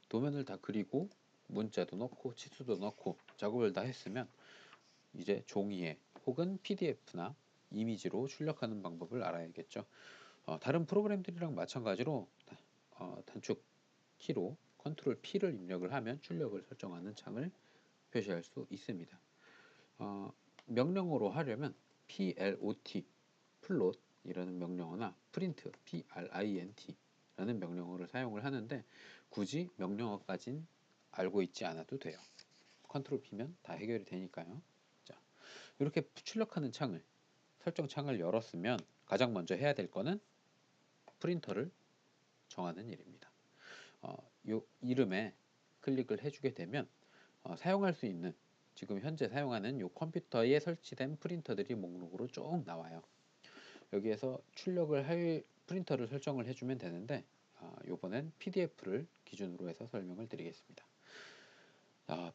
도면을 다 그리고 문자도 넣고 치수도 넣고 작업을 다 했으면 이제 종이에 혹은 PDF나 이미지로 출력하는 방법을 알아야겠죠. 다른 프로그램들이랑 마찬가지로 단축 키로 컨트롤 P를 입력을 하면 출력을 설정하는 창을 표시할 수 있습니다. 명령어로 하려면 plot 플롯이라는 명령어나 print print라는 명령어를 사용을 하는데 굳이 명령어까진 알고 있지 않아도 돼요. 컨트롤 P면 다 해결이 되니까요. 자, 이렇게 출력하는 창을 설정 창을 열었으면 가장 먼저 해야 될 거는 프린터를 정하는 일입니다. 요 이름에 클릭을 해주게 되면 사용할 수 있는 지금 현재 사용하는 요 컴퓨터에 설치된 프린터들이 목록으로 쭉 나와요. 여기에서 출력을 할 프린터를 설정을 해주면 되는데 요번엔 PDF를 기준으로 해서 설명을 드리겠습니다.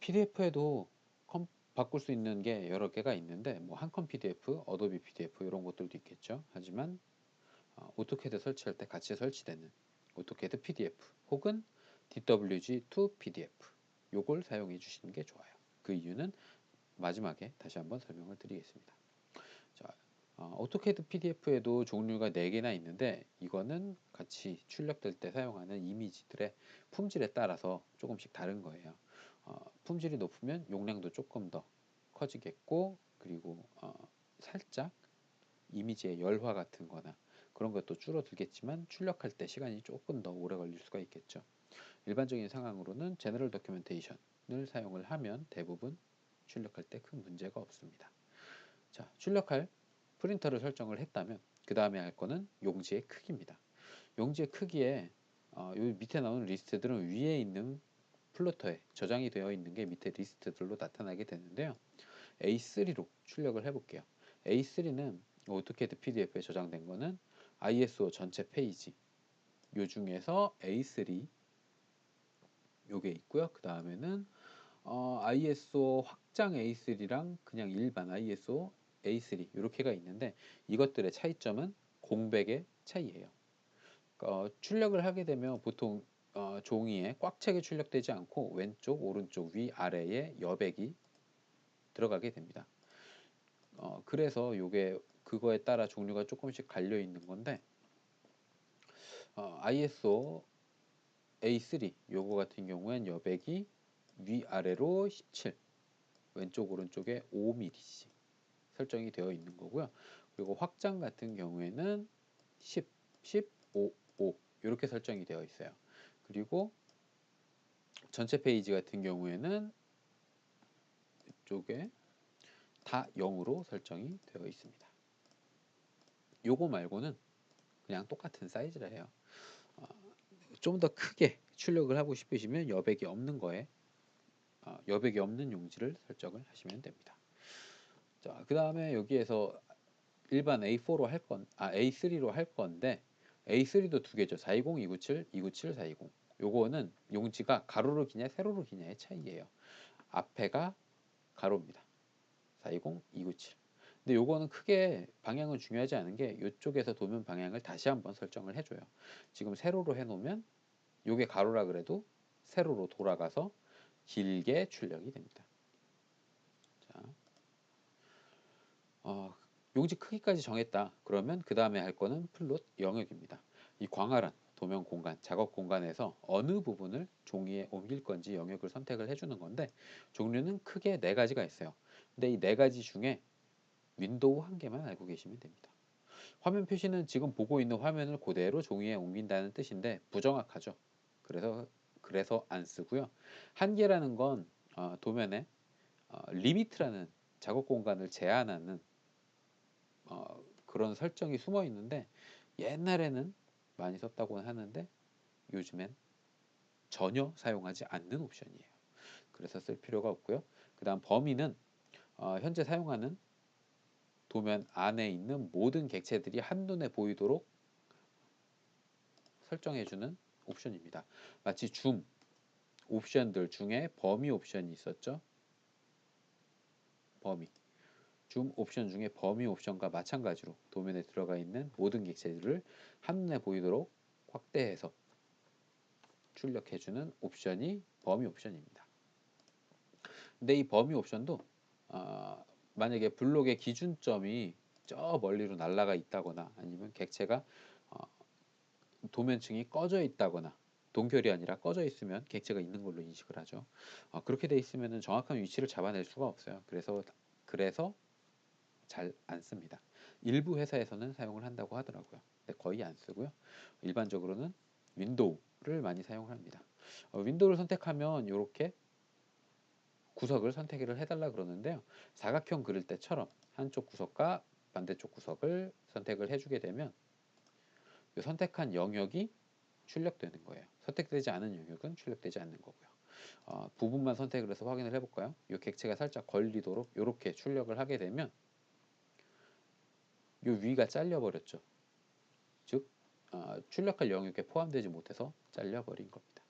PDF에도 바꿀 수 있는 게 여러 개가 있는데 뭐 한컴 PDF, 어도비 PDF 이런 것들도 있겠죠. 하지만 오토캐드 설치할 때 같이 설치되는 오토캐드 PDF 혹은 DWG2 PDF 요걸 사용해 주시는 게 좋아요. 그 이유는 마지막에 다시 한번 설명을 드리겠습니다. 자, 오토캐드 PDF에도 종류가 4개나 있는데 이거는 같이 출력될 때 사용하는 이미지들의 품질에 따라서 조금씩 다른 거예요. 품질이 높으면 용량도 조금 더 커지겠고 그리고 살짝 이미지의 열화 같은 거나 그런 것도 줄어들겠지만 출력할 때 시간이 조금 더 오래 걸릴 수가 있겠죠. 일반적인 상황으로는 제너럴 도큐멘테이션을 사용을 하면 대부분 출력할 때 큰 문제가 없습니다. 자, 출력할 프린터를 설정을 했다면 그 다음에 할 거는 용지의 크기입니다. 용지의 크기에 요 밑에 나오는 리스트들은 위에 있는 플로터에 저장이 되어 있는 게 밑에 리스트들로 나타나게 되는데요. A3로 출력을 해볼게요. A3는 오토캐드 PDF에 저장된 거는 ISO 전체 페이지 요 중에서 A3 요게 있고요. 그 다음에는 ISO 확장 A3랑 그냥 일반 ISO A3 이렇게가 있는데 이것들의 차이점은 공백의 차이예요. 출력을 하게 되면 보통 종이에 꽉 차게 출력되지 않고 왼쪽, 오른쪽, 위, 아래에 여백이 들어가게 됩니다. 그래서 요게 그거에 따라 종류가 조금씩 갈려 있는 건데 ISO A3 요거 같은 경우엔 여백이 위아래로 17 왼쪽 오른쪽에 5mm씩 설정이 되어 있는 거고요. 그리고 확장 같은 경우에는 10, 15, 5 이렇게 설정이 되어 있어요. 그리고 전체 페이지 같은 경우에는 이쪽에 다 0으로 설정이 되어 있습니다. 요거 말고는 그냥 똑같은 사이즈라 해요. 좀 더 크게 출력을 하고 싶으시면 여백이 없는 거에 여백이 없는 용지를 설정을 하시면 됩니다. 자, 그 다음에 여기에서 일반 A4로 A3로 할 건데 A3도 두 개죠. 420, 297, 297, 420. 요거는 용지가 가로로 기냐 세로로 기냐의 차이예요. 앞에가 가로입니다. 420, 297. 근데 요거는 크게 방향은 중요하지 않은 게 이쪽에서 도면 방향을 다시 한번 설정을 해줘요. 지금 세로로 해놓으면 요게 가로라 그래도 세로로 돌아가서 길게 출력이 됩니다. 자, 용지 크기까지 정했다. 그러면 그 다음에 할 거는 플롯 영역입니다. 이 광활한 도면 공간, 작업 공간에서 어느 부분을 종이에 옮길 건지 영역을 선택을 해주는 건데 종류는 크게 4가지가 있어요. 근데 이 4가지 중에 윈도우 1개만 알고 계시면 됩니다. 화면 표시는 지금 보고 있는 화면을 그대로 종이에 옮긴다는 뜻인데 부정확하죠. 그래서 안 쓰고요. 1개라는 건 도면에 리미트라는 작업 공간을 제한하는 그런 설정이 숨어 있는데 옛날에는 많이 썼다고는 하는데 요즘엔 전혀 사용하지 않는 옵션이에요. 그래서 쓸 필요가 없고요. 그 다음 범위는 현재 사용하는 도면 안에 있는 모든 객체들이 한눈에 보이도록 설정해주는 옵션입니다. 마치 줌 옵션들 중에 범위 옵션이 있었죠. 범위. 줌 옵션 중에 범위 옵션과 마찬가지로 도면에 들어가 있는 모든 객체들을 한눈에 보이도록 확대해서 출력해주는 옵션이 범위 옵션입니다. 근데 이 범위 옵션도 만약에 블록의 기준점이 저 멀리로 날아가 있다거나 아니면 객체가 도면층이 꺼져 있다거나 동결이 아니라 꺼져 있으면 객체가 있는 걸로 인식을 하죠. 그렇게 돼 있으면 정확한 위치를 잡아낼 수가 없어요. 그래서 잘 안 씁니다. 일부 회사에서는 사용을 한다고 하더라고요. 근데 거의 안 쓰고요. 일반적으로는 윈도우를 많이 사용을 합니다. 윈도우를 선택하면 이렇게 구석을 선택을 해달라 그러는데요. 사각형 그릴 때처럼 한쪽 구석과 반대쪽 구석을 선택을 해주게 되면 이 선택한 영역이 출력되는 거예요. 선택되지 않은 영역은 출력되지 않는 거고요. 부분만 선택을 해서 확인을 해볼까요? 이 객체가 살짝 걸리도록 이렇게 출력을 하게 되면 이 위가 잘려버렸죠. 즉 출력할 영역에 포함되지 못해서 잘려버린 겁니다.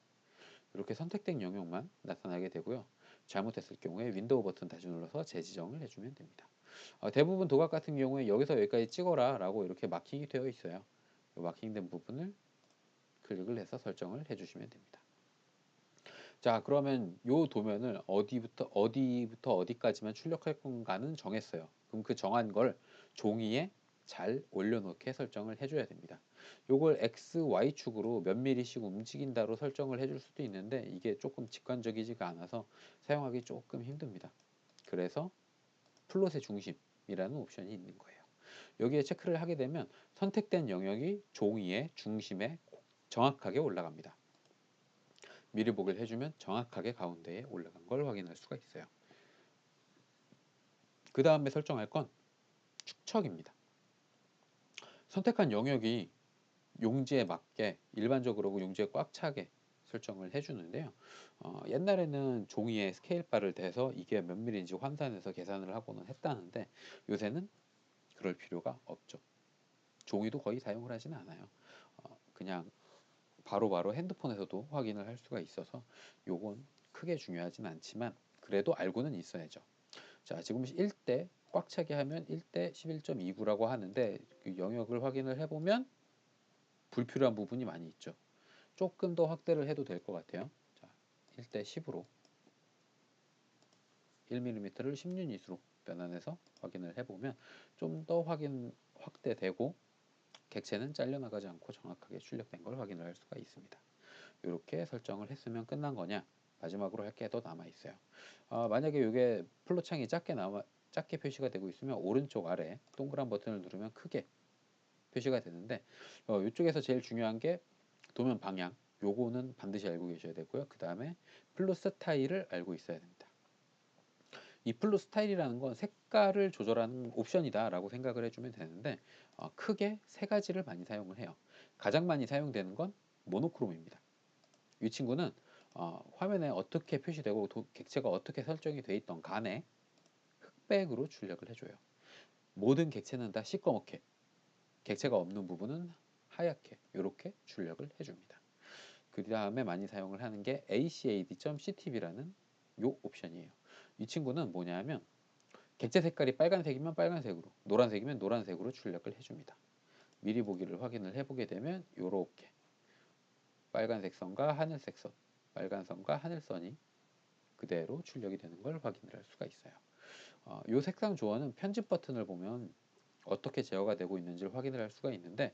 이렇게 선택된 영역만 나타나게 되고요. 잘못했을 경우에 윈도우 버튼 다시 눌러서 재지정을 해주면 됩니다. 대부분 도각 같은 경우에 여기서 여기까지 찍어라 라고 이렇게 마킹이 되어 있어요. 이 마킹된 부분을 클릭을 해서 설정을 해주시면 됩니다. 자, 그러면 이 도면을 어디부터 어디까지만 출력할 건가는 정했어요. 그럼 그 정한 걸 종이에 잘 올려놓게 설정을 해줘야 됩니다. 요걸 X, Y축으로 몇 미리씩 움직인다로 설정을 해줄 수도 있는데 이게 조금 직관적이지가 않아서 사용하기 조금 힘듭니다. 그래서 플롯의 중심이라는 옵션이 있는 거예요. 여기에 체크를 하게 되면 선택된 영역이 종이의 중심에 정확하게 올라갑니다. 미리 보기를 해주면 정확하게 가운데에 올라간 걸 확인할 수가 있어요. 그 다음에 설정할 건 축척입니다. 선택한 영역이 용지에 맞게 일반적으로 용지에 꽉 차게 설정을 해주는데요. 옛날에는 종이에 스케일 바를 대서 이게 몇 밀리인지 환산해서 계산을 하고는 했다는데 요새는 그럴 필요가 없죠. 종이도 거의 사용을 하지는 않아요. 그냥 바로바로 핸드폰에서도 확인을 할 수가 있어서 요건 크게 중요하진 않지만 그래도 알고는 있어야죠. 자, 지금 1대 꽉 차게 하면 1대 11.29라고 하는데 그 영역을 확인을 해보면 불필요한 부분이 많이 있죠. 조금 더 확대를 해도 될 것 같아요. 자, 1대 10으로 1mm를 10유닛으로 변환해서 확인을 해보면 좀 더 확대되고 객체는 잘려나가지 않고 정확하게 출력된 걸 확인을 할 수가 있습니다. 이렇게 설정을 했으면 끝난 거냐? 마지막으로 할 게 더 남아 있어요. 만약에 이게 플로창이 작게 표시가 되고 있으면 오른쪽 아래 동그란 버튼을 누르면 크게 표시가 되는데 이쪽에서 제일 중요한 게 도면 방향. 요거는 반드시 알고 계셔야 되고요. 그 다음에 플롯 스타일을 알고 있어야 됩니다. 이 플롯 스타일이라는 건 색깔을 조절하는 옵션이다 라고 생각을 해주면 되는데 크게 세 가지를 많이 사용을 해요. 가장 많이 사용되는 건 모노크롬입니다. 이 친구는 화면에 어떻게 표시되고 객체가 어떻게 설정이 돼 있던 간에 흑백으로 출력을 해줘요. 모든 객체는 다 시꺼멓게, 객체가 없는 부분은 하얗게 이렇게 출력을 해줍니다. 그 다음에 많이 사용을 하는 게 ACAD.CTV라는 요 옵션이에요. 이 친구는 뭐냐면 객체 색깔이 빨간색이면 빨간색으로, 노란색이면 노란색으로 출력을 해줍니다. 미리 보기를 확인을 해보게 되면 이렇게 빨간색 선과 하늘색 선, 빨간 선과 하늘선이 그대로 출력이 되는 걸 확인을 할 수가 있어요. 이 색상 조언은 편집 버튼을 보면 어떻게 제어가 되고 있는지를 확인을 할 수가 있는데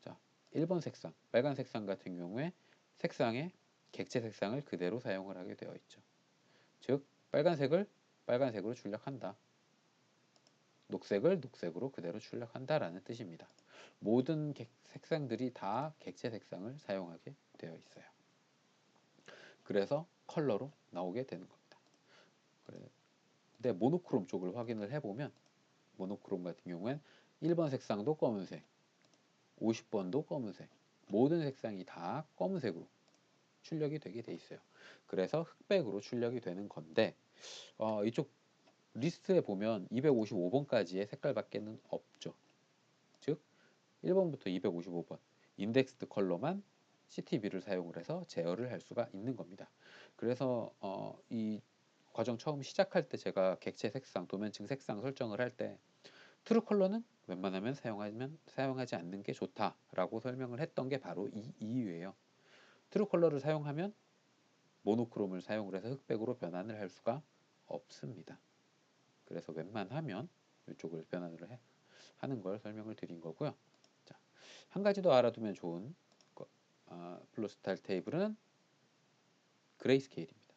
자, 1번 색상, 빨간 색상 같은 경우에 색상의 객체 색상을 그대로 사용을 하게 되어 있죠. 즉 빨간색을 빨간색으로 출력한다. 녹색을 녹색으로 그대로 출력한다라는 뜻입니다. 모든 색상들이 다 객체 색상을 사용하게 되어 있어요. 그래서 컬러로 나오게 되는 겁니다. 근데 모노크롬 쪽을 확인을 해보면 모노크롬 같은 경우엔 1번 색상도 검은색, 50번도 검은색, 모든 색상이 다 검은색으로 출력이 되게 돼 있어요. 그래서 흑백으로 출력이 되는 건데 이쪽 리스트에 보면 255번까지의 색깔밖에는 없죠. 즉 1번부터 255번 인덱스드 컬러만 CTV를 사용을 해서 제어를 할 수가 있는 겁니다. 그래서 이 과정 처음 시작할 때 제가 객체 색상, 도면층 색상 설정을 할 때 트루 컬러는 웬만하면 사용하지 않는 게 좋다라고 설명을 했던 게 바로 이 이유예요. 트루 컬러를 사용하면 모노크롬을 사용을 해서 흑백으로 변환을 할 수가 없습니다. 그래서 웬만하면 이쪽을 변환을 하는 걸 설명을 드린 거고요. 자, 한 가지 더 알아두면 좋은 플로 스타일 테이블은 그레이스케일입니다.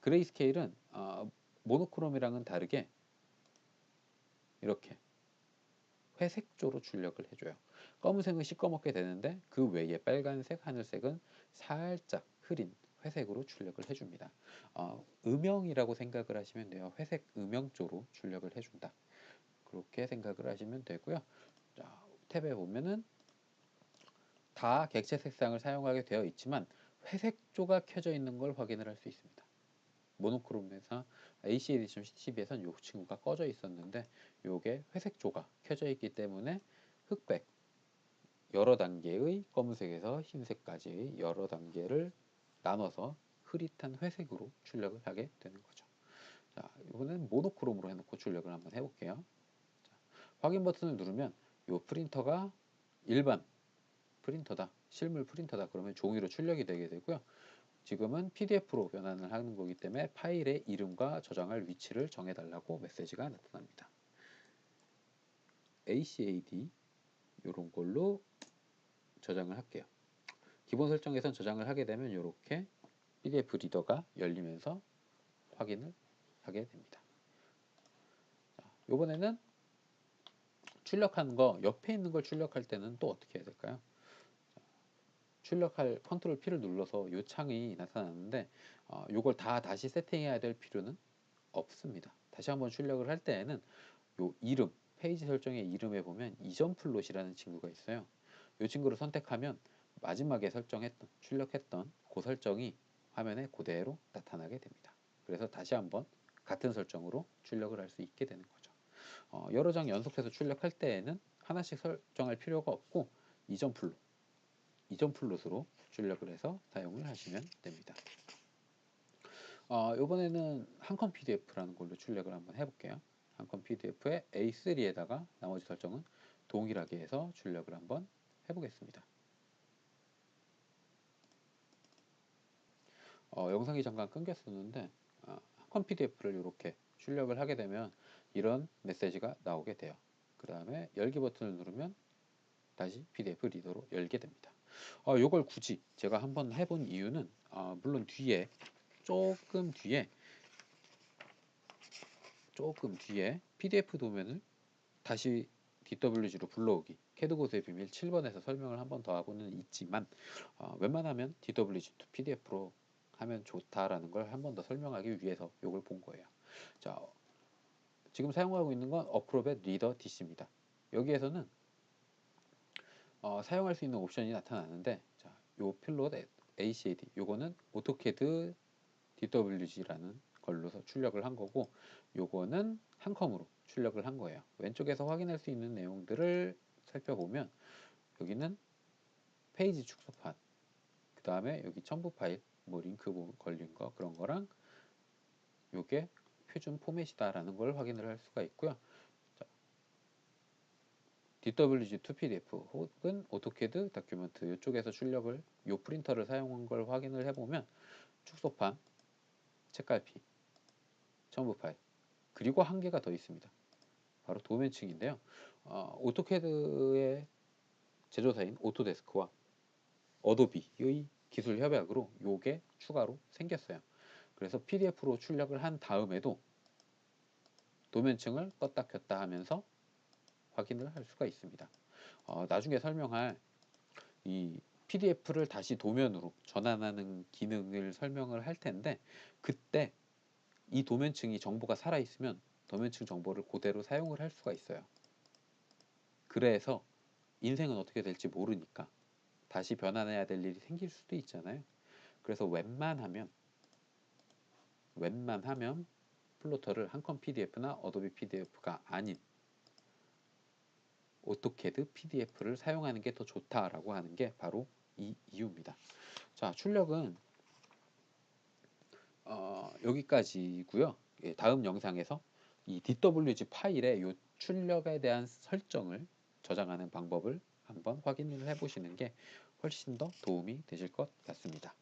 그레이스케일은 모노크롬이랑은 다르게 이렇게 회색조로 출력을 해줘요. 검은색은 시꺼멓게 되는데 그 외에 빨간색, 하늘색은 살짝 흐린 회색으로 출력을 해줍니다. 음영이라고 생각을 하시면 돼요. 회색 음영조로 출력을 해준다. 그렇게 생각을 하시면 되고요. 자, 탭에 보면은 다 객체 색상을 사용하게 되어 있지만 회색조가 켜져 있는 걸 확인을 할 수 있습니다. 모노크롬에서 AC 에디션 CTB에서는 이 친구가 꺼져 있었는데 요게 회색조가 켜져 있기 때문에 흑백 여러 단계의 검은색에서 흰색까지 여러 단계를 나눠서 흐릿한 회색으로 출력을 하게 되는 거죠. 자, 이번엔 모노크롬으로 해놓고 출력을 한번 해볼게요. 자, 확인 버튼을 누르면 이 프린터가 일반 프린터다, 실물 프린터다 그러면 종이로 출력이 되게 되고요. 지금은 PDF로 변환을 하는 거기 때문에 파일의 이름과 저장할 위치를 정해달라고 메시지가 나타납니다. ACAD 이런 걸로 저장을 할게요. 기본 설정에선 저장을 하게 되면 이렇게 PDF 리더가 열리면서 확인을 하게 됩니다. 자, 이번에는 출력한 거 옆에 있는 걸 출력할 때는 또 어떻게 해야 될까요? 출력할 컨트롤 P를 눌러서 이 창이 나타나는데 이걸 다 다시 세팅해야 될 필요는 없습니다. 다시 한번 출력을 할 때에는 요 이름, 페이지 설정의 이름에 보면 이전 플롯이라는 친구가 있어요. 이 친구를 선택하면 마지막에 설정했던, 출력했던 그 설정이 화면에 그대로 나타나게 됩니다. 그래서 다시 한번 같은 설정으로 출력을 할 수 있게 되는 거죠. 여러 장 연속해서 출력할 때에는 하나씩 설정할 필요가 없고 이전 플롯으로 출력을 해서 사용을 하시면 됩니다. 이번에는 한컴 PDF라는 걸로 출력을 한번 해볼게요. 한컴 PDF의 A3에다가 나머지 설정은 동일하게 해서 출력을 한번 해보겠습니다. 영상이 잠깐 끊겼었는데 한컴 PDF를 이렇게 출력을 하게 되면 이런 메시지가 나오게 돼요. 그 다음에 열기 버튼을 누르면 다시 PDF 리더로 열게 됩니다. 이걸 굳이 제가 한번 해본 이유는 물론 뒤에 조금 뒤에 PDF 도면을 다시 DWG로 불러오기 캐드 고수의 비밀 7번에서 설명을 한 번 더 하고는 있지만 웬만하면 DWG to PDF로 하면 좋다라는 걸 한 번 더 설명하기 위해서 이걸 본 거예요. 자, 지금 사용하고 있는 건 어크로벳 리더 DC입니다. 여기에서는 사용할 수 있는 옵션이 나타나는데 자, 요 필롯 ACAD 요거는 오토캐드 DWG라는 걸로서 출력을 한 거고 요거는 한컴으로 출력을 한 거예요. 왼쪽에서 확인할 수 있는 내용들을 살펴보면 여기는 페이지 축소판 그 다음에 여기 첨부 파일 뭐 링크 걸린 거 그런 거랑 요게 표준 포맷이다 라는 걸 확인을 할 수가 있고요. 자, DWG2 PDF 혹은 오토캐드 다큐멘트 이쪽에서 출력을 요 프린터를 사용한 걸 확인을 해보면 축소판, 책갈피, 첨부 파일 그리고 한 개가 더 있습니다. 바로 도면층인데요. 오토캐드의 제조사인 오토데스크와 어도비의 기술 협약으로 요게 추가로 생겼어요. 그래서 PDF로 출력을 한 다음에도 도면층을 껐다 켰다 하면서 확인을 할 수가 있습니다. 나중에 설명할 이 PDF를 다시 도면으로 전환하는 기능을 설명을 할 텐데 그때 이 도면층이 정보가 살아있으면 도면층 정보를 그대로 사용을 할 수가 있어요. 그래서 인생은 어떻게 될지 모르니까 다시 변환해야 될 일이 생길 수도 있잖아요. 그래서 웬만하면 플로터를 한컴 PDF나 어도비 PDF가 아닌 오토캐드 PDF를 사용하는 게 더 좋다라고 하는 게 바로 이 이유입니다. 자, 출력은 여기까지고요. 예, 다음 영상에서 이 DWG 파일의 요 출력에 대한 설정을 저장하는 방법을 한번 확인을 해보시는 게 훨씬 더 도움이 되실 것 같습니다.